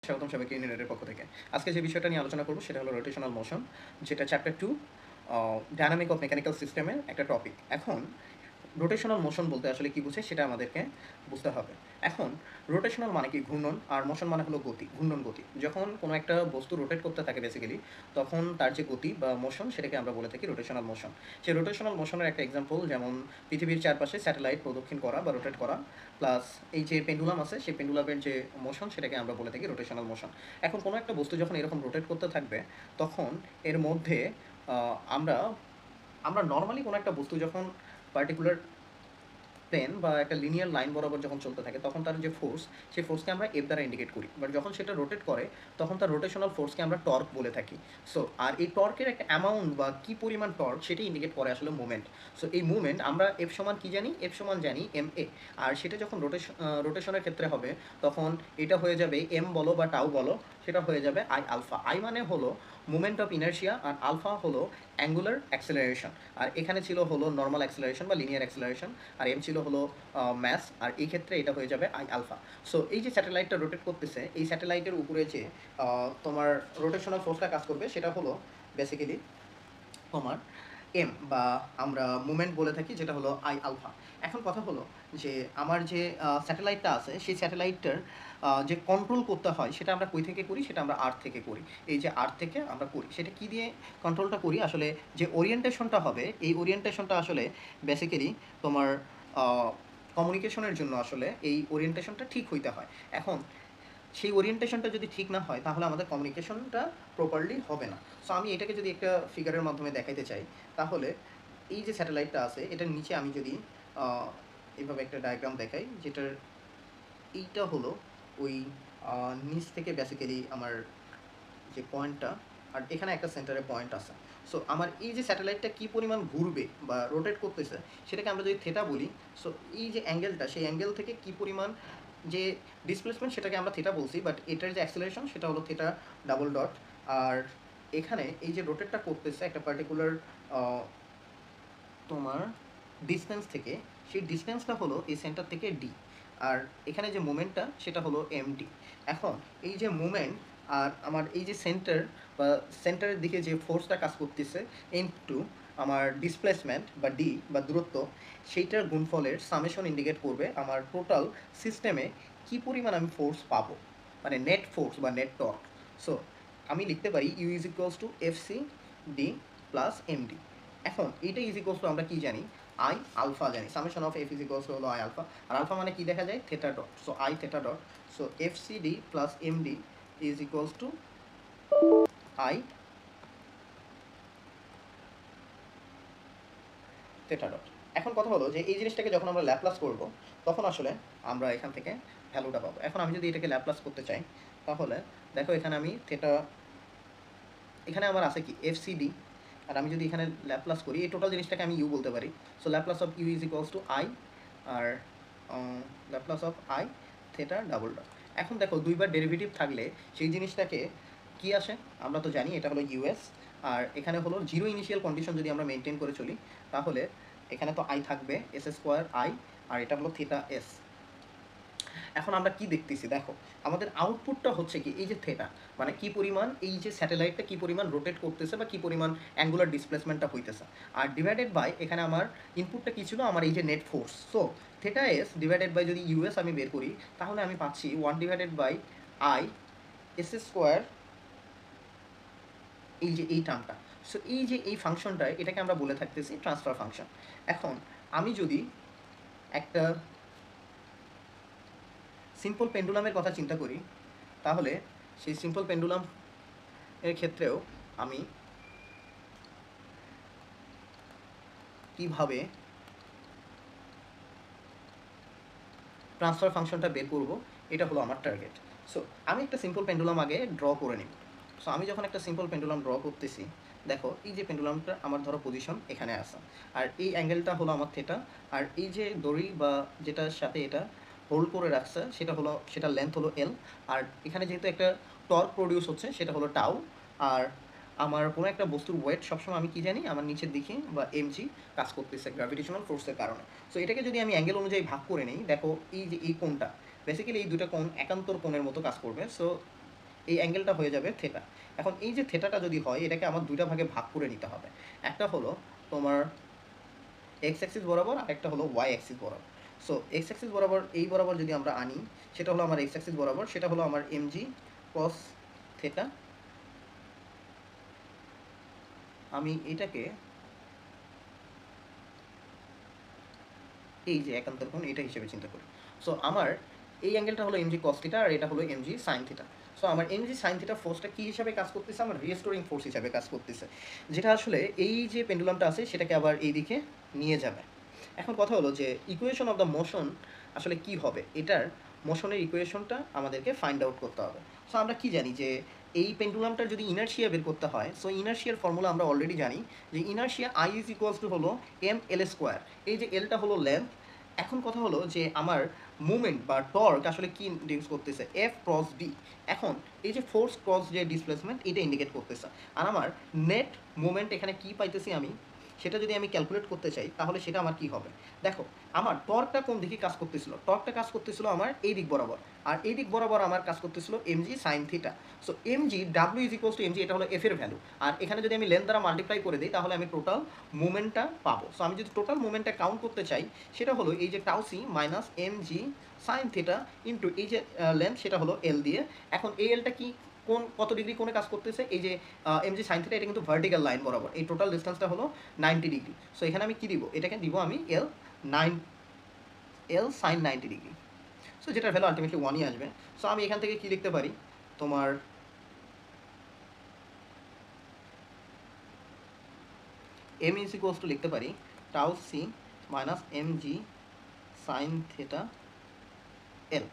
স্বাগতম সবাইকে ইউনিটের পক্ষ থেকে। আজকে যে বিষয়টা নিয়ে আলোচনা করব সেটা হলো রোটেশনাল মোশন, যেটা চ্যাপ্টার 2 ডায়নামিক অফ মেকানিক্যাল সিস্টেমের একটা টপিক। এখন রোটেশনাল মোশন বলতে আসলে কী বোঝায় সেটা আমাদেরকে বুঝতে হবে। এখন রোটেশনাল মানে কি? ঘূর্ণন, আর মোশন মানে হলো গতি, ঘূর্ণন গতি। যখন কোনো একটা বস্তু রোটেট করতে থাকে বেসিক্যালি, তখন তার যে গতি বা মোশন সেটাকে আমরা বলে থাকি রোটেশনাল মোশন। সেই রোটেশনাল মোশনের একটা এক্সাম্পল যেমন পৃথিবীর চারপাশে স্যাটেলাইট প্রদক্ষিণ করা বা রোটেট করা, প্লাস এই যে পেন্ডুলাম আছে সেই পেন্ডুলামের যে মোশন সেটাকে আমরা বলে থাকি রোটেশনাল মোশন। এখন কোনো একটা বস্তু যখন এরকম রোটেট করতে থাকবে তখন এর মধ্যে আমরা আমরা নর্মালি কোনো একটা বস্তু যখন পার্টিকুলার প্লেন বা একটা লিনিয়ার লাইন বরাবর যখন চলতে থাকে তখন তার যে ফোর্স, সেই ফোর্সকে আমরা এফ দ্বারা ইন্ডিকেট করি। বাট যখন সেটা রোটেট করে তখন তার রোটেশনাল ফোর্সকে আমরা টর্ক বলে থাকি। সো আর এই টর্কের একটা অ্যামাউন্ট বা কী পরিমাণ টর্ক সেটা ইন্ডিকেট করে আসলে মুভমেন্ট। সো এই মুভমেন্ট আমরা এফ সমান কী জানি? এফ সমান জানি এম এ। আর সেটা যখন রোটেশনের ক্ষেত্রে হবে তখন এটা হয়ে যাবে এম বলো বা টাউ বলো, সেটা হয়ে যাবে আই আলফা। আই মানে হলো মুভমেন্ট অফ ইনার্শিয়া, আর আলফা হলো অ্যাঙ্গুলার অ্যাক্সেলারেশন, আর এখানে ছিল হলো নর্মাল অ্যাক্সেলারেশন বা লিনিয়ার অ্যাক্সেলারেশন, আর এম ছিল হলো ম্যাস, আর এই ক্ষেত্রে এটা হয়ে যাবে আই আলফা। সো এই যে স্যাটেলাইটটা রোটেট করতেছে, এই স্যাটেলাইটের উপরে যে তোমার রোটেশনাল ফোর্সটা কাজ করবে সেটা হলো বেসিক্যালি তোমার এম, বা আমরা মুভমেন্ট বলে থাকি, যেটা হলো আই আলফা। এখন কথা হলো যে আমার যে স্যাটেলাইটটা আছে সেই স্যাটেলাইটটার যে কন্ট্রোল করতে হয় সেটা আমরা কই থেকে করি? সেটা আমরা আর্থ থেকে করি। এই যে আর্থ থেকে আমরা করি, সেটা কি দিয়ে কন্ট্রোলটা করি? আসলে যে ওরিয়েন্টেশনটা হবে এই ওরিয়েন্টেশনটা আসলে বেসিক্যালি তোমার কমিউনিকেশনের জন্য আসলে এই ওরিয়েন্টেশনটা ঠিক হইতে হয়। এখন সেই ওরিয়েন্টেশনটা যদি ঠিক না হয় তাহলে আমাদের কমিউনিকেশনটা প্রপারলি হবে না। সো আমি এটাকে যদি একটা ফিগারের মাধ্যমে দেখাইতে চাই, তাহলে এই যে স্যাটেলাইটটা আছে এটার নিচে আমি যদি এইভাবে একটা ডায়াগ্রাম দেখাই, যেটার এইটা হলো ওই নিচ থেকে বেসিক্যালি আমার যে পয়েন্টটা, আর এখানে একটা সেন্টারে পয়েন্ট আছে। সো আমার এই যে স্যাটেলাইটটা কী পরিমাণ ঘুরবে বা রোটেট করতেছে সেটাকে আমরা যদি থিটা বলি, সো এই যে অ্যাঙ্গেলটা সেই অ্যাঙ্গেল থেকে কী পরিমাণ যে ডিসপ্লেসমেন্ট সেটাকে আমরা থিটা বলছি, বাট এটার যে অ্যাক্সেলারেশন সেটা হলো থিটা ডাবল ডট। আর এখানে এই যে রোটেটটা করতেছে একটা পার্টিকুলার তোমার ডিস্টেন্স থেকে, সেই ডিস্টেন্সটা হলো এই সেন্টার থেকে ডি, আর এখানে যে মোমেন্টটা সেটা হলো এমডি। এখন এই যে মোমেন্ট আর আমার এই যে সেন্টার বা সেন্টারের দিকে যে ফোর্সটা কাজ করতেছে ইনটু আমার ডিসপ্লেসমেন্ট বা ডি বা দূরত্ব, সেইটার গুণফলের সামেশন ইন্ডিকেট করবে আমার টোটাল সিস্টেমে কী পরিমাণ আমি ফোর্স পাবো, মানে নেট ফোর্স বা নেট টর্ক। সো আমি লিখতে পারি U is equals to F C D plus MD. এখন এইটা ইজ ইকুয়ালস টু আমরা কি জানি? আই আলফা জানি, summation of F is equals to হলো আই আলফা, আর আলফা মানে কি দেখা যায়? Theta dot. So I theta dot, so F C D plus M D is equals to I theta dot. এখন কথা হলো যে এই জিনিসটাকে যখন আমরা ল্যাপ্লাস করব তখন আসলে আমরা এখান থেকে ভ্যালুটা পাবো। এখন আমি যদি এটাকে ল্যাপ্লাস করতে চাই তাহলে দেখো এখানে আমি থেটা, এখানে আমার আছে কি এফ সি ডি, আর আমি যদি এখানে ল্যাপ্লাস করি এই টোটাল জিনিসটাকে আমি ইউ বলতে পারি। So Laplace of U is equals to I, আর Laplace of I theta double dot. এখন দেখো দুইবার ডেরিভেটিভ থাকলে সেই জিনিসটাকে কি আসে? আমরা তো জানি এটা হলো ইউএস, আর এখানে হলো জিরো ইনিশিয়াল কন্ডিশন যদি আমরা মেনটেন করে চলি তাহলে এখানে তো আই থাকবে এস স্কোয়ার আই, আর এটা হলো থিটা এস। এখন আমরা কি দেখতেছি? দেখো আমাদের আউটপুটটা হচ্ছে কি এই যে থেটা, মানে কি পরিমাণ এই যে স্যাটেলাইটটা কি পরিমাণ রোটেট করতেছে বা কি পরিমাণ অ্যাঙ্গুলার ডিসপ্লেসমেন্টটা হইতেছে, আর ডিভাইডেড বাই এখানে আমার ইনপুটটা কি ছিল? আমার এই যে net force. So theta S divided by যদি ইউএস আমি বের করি তাহলে আমি পাচ্ছি 1 divided by I S square, এই যে এই টার্মটা। সো এই যে এই ফাংশনটা এটাকে আমরা বলে থাকতেছি ট্রান্সফার ফাংশন। এখন আমি যদি একটা সিম্পল পেন্ডুলামের কথা চিন্তা করি তাহলে সেই সিম্পল পেন্ডুলাম এর ক্ষেত্রেও আমি কিভাবে ট্রান্সফার ফাংশনটা বের করব এটা হলো আমার টার্গেট। সো আমি একটা সিম্পল পেন্ডুলাম আগে ড্র করে নিব। সো আমি যখন একটা সিম্পল পেন্ডুলাম ড্র করতেছি, দেখো এই যে পেন্ডুলামটা আমার ধরো পজিশন এখানে আসা, আর এই অ্যাঙ্গেলটা হলো আমার থেটা, আর এই যে দড়ি বা যেটার সাথে এটা হোল্ড করে রাখছে সেটা হলো, সেটার লেন্থ হলো এল, আর এখানে যেহেতু একটা টর্ক প্রডিউস হচ্ছে সেটা হলো টাউ, আর আমার কোনো একটা বস্তুর ওয়েট সবসময় আমি কি জানি? আমার নিচের দিকে বা এমজি কাজ করতেছে গ্র্যাভিটেশনাল ফোর্সের কারণে। সো এটাকে যদি আমি অ্যাঙ্গেল অনুযায়ী ভাগ করে নিই, দেখো এই যে এই কোণটা বেসিক্যালি এই দুটো কোণ একান্তর কোণের মতো কাজ করবে। সো এই অ্যাঙ্গেলটা হয়ে যাবে থেটা। এখন এই যে থেটাটা যদি হয় এটাকে আমার দুইটা ভাগে ভাগ করে নিতে হবে। একটা হলো তোমার এক্স অ্যাক্সিস বরাবর আর একটা হলো ওয়াই অ্যাক্সিস বরাবর। সো এক্স অ্যাক্সিস বরাবর এই বরাবর যদি আমরা আনি, সেটা হলো আমার এক্স অ্যাক্সিস বরাবর, সেটা হলো আমার এমজি কস থেটা। আমি এটাকে এই যে একান্তর কোণ এটা হিসেবে চিন্তা করি। সো আমার এই অ্যাঙ্গেলটা হলো এমজি কস থিটা আর এটা হলো এমজি সাইন থিটা। সো আমার এমজি সাইন থিটা ফোর্সটা কী হিসাবে কাজ করতেছে? আমার রিস্টোরিং ফোর্স হিসাবে কাজ করতেছে, যেটা আসলে এই যে পেন্ডুলামটা আছে সেটাকে আবার এই দিকে নিয়ে যাবে। এখন কথা হলো যে ইকুয়েশন অফ দ্য মোশন আসলে কি হবে, এটার মোশনের ইকুয়েশনটা আমাদেরকে ফাইন্ড আউট করতে হবে। সো আমরা কি জানি যে এই পেন্ডুলামটার যদি ইনার্শিয়া বের করতে হয়, সো ইনার্শিয়ার ফর্মুলা আমরা অলরেডি জানি যে inertia I is equals to হলো এম এল স্কোয়ার। এই যে এলটা হলো লেন্থ। এখন কথা হলো যে আমার মুভমেন্ট বা টর্ক আসলে কি ইন্ডিকেট করতেছে? F cross D. এখন এই যে ফোর্স ক্রস যে ডিসপ্লেসমেন্ট এটা ইন্ডিকেট করতেছে। আর আমার নেট মুভমেন্ট এখানে কি পাইতেছি আমি, সেটা যদি আমি ক্যালকুলেট করতে চাই তাহলে সেটা আমার কি হবে? দেখো আমার টর্কটা কোন দিকে কাজ করতেছিল? টর্কটা কাজ করতেছিল আমার এই দিক বরাবর, আর এই দিক বরাবর আমার কাজ করতেছিল MG sine theta. So MG W is equals two MG, এটা হলো এফ এর ভ্যালু। আর এখানে যদি আমি লেন্থ দ্বারা মাল্টিপ্লাই করে দিই তাহলে আমি টোটাল মুভমেন্টটা পাবো। সো আমি যদি টোটাল মুভমেন্টটা কাউন্ট করতে চাই সেটা হলো এই যে tau C minus MG sine theta into এই যে লেন্থ সেটা হলো এল দিয়ে। এখন এই এলটা কি কোন কত ডিগ্রি কোণে কাজ করতেছে? এই যে এমজি সাইন থিটা এটা কিন্তু ভার্টিক্যাল লাইন বরাবর, এই টোটাল ডিস্টেন্সটা হলো 90 ডিগ্রি। সো এখানে আমি কি দিব? এটাকে দিব আমি এল সাইন 90 ডিগ্রি। সো যেটার ভ্যালু আলটিমেটলি 1ই আসবে। সো আমি এখান থেকে কি লিখতে পারি? তোমার এম ইজ ইকুয়ালস টু লিখতে পারি tau C minus M G sine theta L.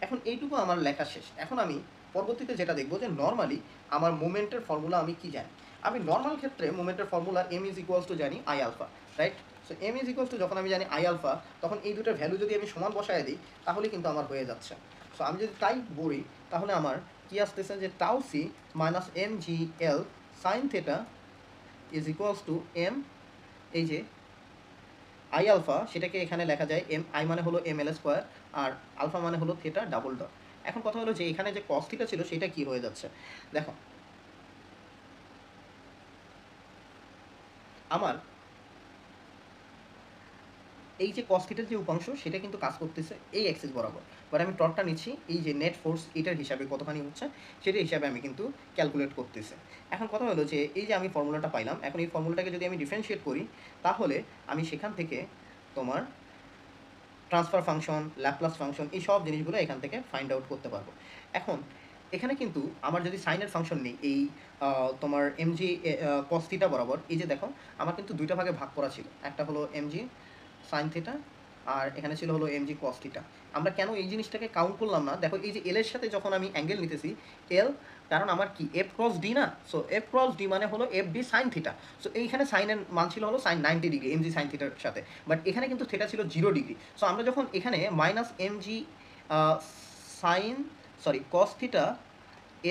এখন এইটুকু আমার লেখা শেষ। এখন আমি পরবর্তীতে যেটা দেখবো যে নর্মালি আমার মোমেন্টের ফর্মুলা আমি কি জানি? আমি নর্মাল ক্ষেত্রে মোমেন্টের formula M is equals to জানি I alpha, right? So M is equals to যখন আমি জানি আই আলফা, তখন এই দুটোর ভ্যালু যদি আমি সমান বসায় দিই তাহলে কিন্তু আমার হয়ে যাচ্ছে। সো আমি যদি তাই বলি তাহলে আমার কি আসতেছে যে tau C minus M G L sine theta is equals to M, এই যে আই আলফা সেটাকে এখানে লেখা যায় এম আই মানে হলো এম এল স্কোয়ার আর আলফা মানে হলো থিটা ডাবল ডট। এখন কথা হলো যে এখানে যে কস থিটা ছিল সেটা কি হয়ে যাচ্ছে? দেখো আমার এই যে কস থিটার যে উপাংশ সেটা কিন্তু কাজ করতেছে এই অ্যাক্সিস বরাবর, বাট আমি টর্কটা নিচ্ছি এই যে নেট ফোর্স এটার হিসাবে কতখানি হচ্ছে সেটা হিসাবে আমি কিন্তু ক্যালকুলেট করতেছি। এখন কথা হলো যে এই যে আমি ফর্মুলাটা পাইলাম, এখন এই ফর্মুলাটাকে যদি আমি ডিফারেন্সিয়েট করি তাহলে আমি সেখান থেকে তোমার ট্রান্সফার ফাংশন, ল্যাপ্লাস ফাংশন, এই সব জিনিসগুলো এখান থেকে ফাইন্ড আউট করতে পারবো। এখন এখানে কিন্তু আমার যদি সাইনের ফাংশন নেই এই তোমার এমজি কস থিটা বরাবর, এই যে দেখো আমার কিন্তু দুইটা ভাগে ভাগ করা ছিল, একটা হলো এমজি সাইন থিটা আর এখানে ছিল হলো এমজি কস থিটা। আমরা কেন এই জিনিসটাকে কাউন্ট করলাম না? দেখো এই যে এল এর সাথে যখন আমি অ্যাঙ্গেল নিতেছি এল, কারণ আমার কি এফ ক্রস ডি না, সো এফ ক্রস ডি মানে হলো F D sine theta. So এইখানে সাইনের মান ছিল হলো সাইন 90 ডিগ্রি এমজি সাইন থিটার সাথে, বাট এখানে কিন্তু থিটা ছিল 0 ডিগ্রি। সো আমরা যখন এখানে minus MG sine sorry cos theta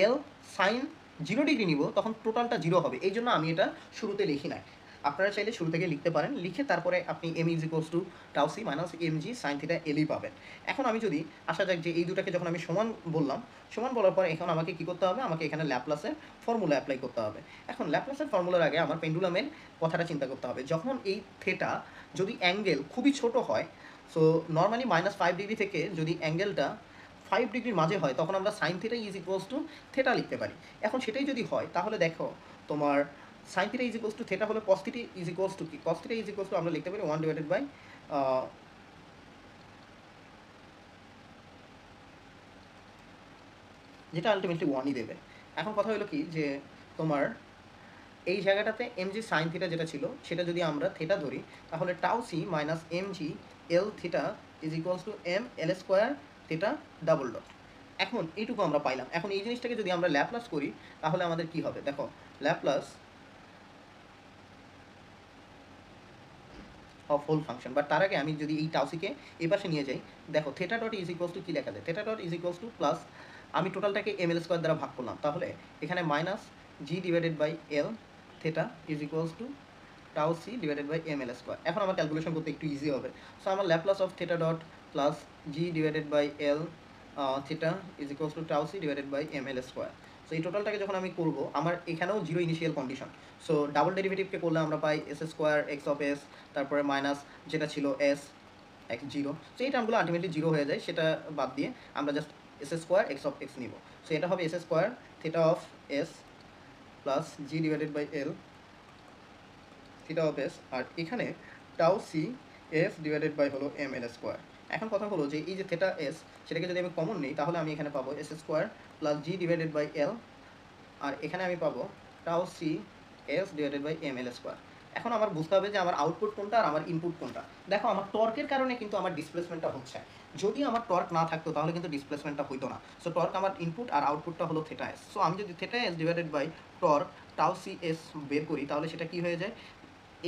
L sine 0 degree নিব তখন টোটালটা 0 হবে। এই জন্য আমি এটা শুরুতে লিখি নাই। আপনারা চাইলে শুরু থেকে লিখতে পারেন, লিখে তারপরে আপনি M is equals to tau C minus M G sine theta এলই পাবেন। এখন আমি যদি আসা যাক যে এই দুটাকে যখন আমি সমান বললাম, সমান বলার পর এখন আমাকে কী করতে হবে? আমাকে এখানে ল্যাপ্লাসের ফর্মুলা অ্যাপ্লাই করতে হবে। এখন ল্যাপ্লাসের ফর্মুলার আগে আমার পেন্ডুলামের কথাটা চিন্তা করতে হবে। যখন এই থেটা যদি অ্যাঙ্গেল খুবই ছোট হয়, সো নর্মালি -5 ডিগ্রি থেকে যদি অ্যাঙ্গেলটা 5 ডিগ্রির মাঝে হয় তখন আমরা sine theta is equals to theta লিখতে পারি। এখন সেটাই যদি হয় তাহলে দেখো তোমার sine theta is equals to theta হলে cos theta is equals to কি? Cos theta is equals to আমরা লিখতে পারি 1 ডিভাইডেড বাই যেটা আলটিমেটলি 1ই দেবে। এখন কথা হলো কি যে তোমার এই জায়গাটাতে এমজি সাইন থিটা যেটা ছিল সেটা যদি আমরা থেটা ধরি তাহলে tau C minus MG L theta is equals to M L square theta double dot. এখন এইটুকু আমরা পাইলাম। এখন এই জিনিসটাকে যদি আমরা ল্যাপ্লাস করি তাহলে আমাদের কি হবে? দেখো Laplace of whole function, but তার আগে আমি যদি এই টাউসিকে এই পাশে নিয়ে যাই, দেখো theta dot is equals to কী লেখা যায়? Theta dot is equals to plus আমি টোটালটাকে এম এল স্কোয়ার দ্বারা ভাগ করলাম, তাহলে এখানে minus G divided by L theta is equals to tau C divided by M L square. এখন আমার ক্যালকুলেশন করতে একটু ইজি হবে। সো আমার Laplace of theta dot plus G divided by L theta is equals to tau C divided by M L square. So এই টোটালটাকে যখন আমি করবো, আমার এখানেও zero initial condition. So double ডেরিভেটিভকে করলে আমরা পাই S square X of S, তারপরে মাইনাস যেটা ছিল এস এক্স জিরো। সো এই টার্মগুলো আলটিমেটলি জিরো হয়ে যায়, সেটা বাদ দিয়ে আমরা just S square X of X নিব। সো এটা হবে S square theta of S plus G divided by L theta of S, আর এখানে tau C S divided by হলো এম এল স্কোয়ার। এখন কথা হলো যে এই যে থেটা এস, সেটাকে যদি আমি কমন নিই তাহলে আমি এখানে পাবো S square plus G divided by L, আর এখানে আমি পাবো tau C S divided by M L square. এখন আমার বুঝতে হবে যে আমার আউটপুট কোনটা আর আমার ইনপুট কোনটা। দেখো আমার টর্কের কারণে কিন্তু আমার ডিসপ্লেসমেন্টটা হচ্ছে, যদি আমার টর্ক না থাকতো তাহলে কিন্তু ডিসপ্লেসমেন্টটা হইতো না। সো টর্ক আমার ইনপুট আর আউটপুটটা হলো থেটা এস। সো আমি যদি theta S divided by torque tau C S বের করি তাহলে সেটা কি হয়ে যায়,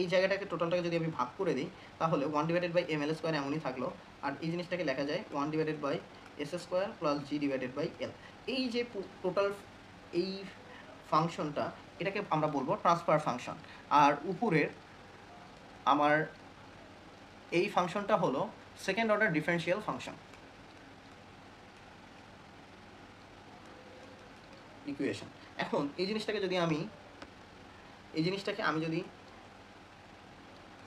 এই জায়গাটাকে টোটালটাকে যদি আমি ভাগ করে দিই তাহলে one divided by M L square এমনই থাকলো, আর এই জিনিসটাকে লেখা যায় one divided by S square plus G divided by L. এই যে টোটাল এই ফাংশনটা, এটাকে আমরা বলবো ট্রান্সফার ফাংশন। আর উপরের আমার এই ফাংশনটা হলো second order differential function equation. এখন এই জিনিসটাকে যদি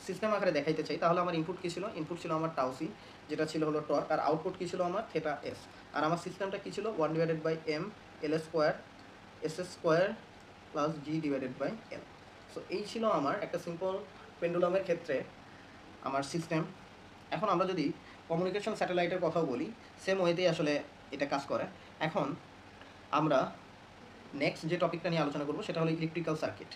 সিস্টেম আকারে দেখাইতে চাই তাহলে আমার ইনপুট কী ছিল, ইনপুট ছিল আমার টাউসি যেটা ছিল হলো টর্ক, আর আউটপুট কী ছিল আমার থেটা এস। আর আমার সিস্টেমটা কী ছিল, one divided by M L square S square plus G divided by L. So এই ছিল আমার একটা সিম্পল পেন্ডুলামের ক্ষেত্রে আমার সিস্টেম। এখন আমরা যদি কমিউনিকেশন স্যাটেলাইটের কথাও বলি, সেম ওয়েতেই আসলে এটা কাজ করে। এখন আমরা নেক্সট যে টপিকটা নিয়ে আলোচনা করবো সেটা হলো ইলেকট্রিক্যাল সার্কিট।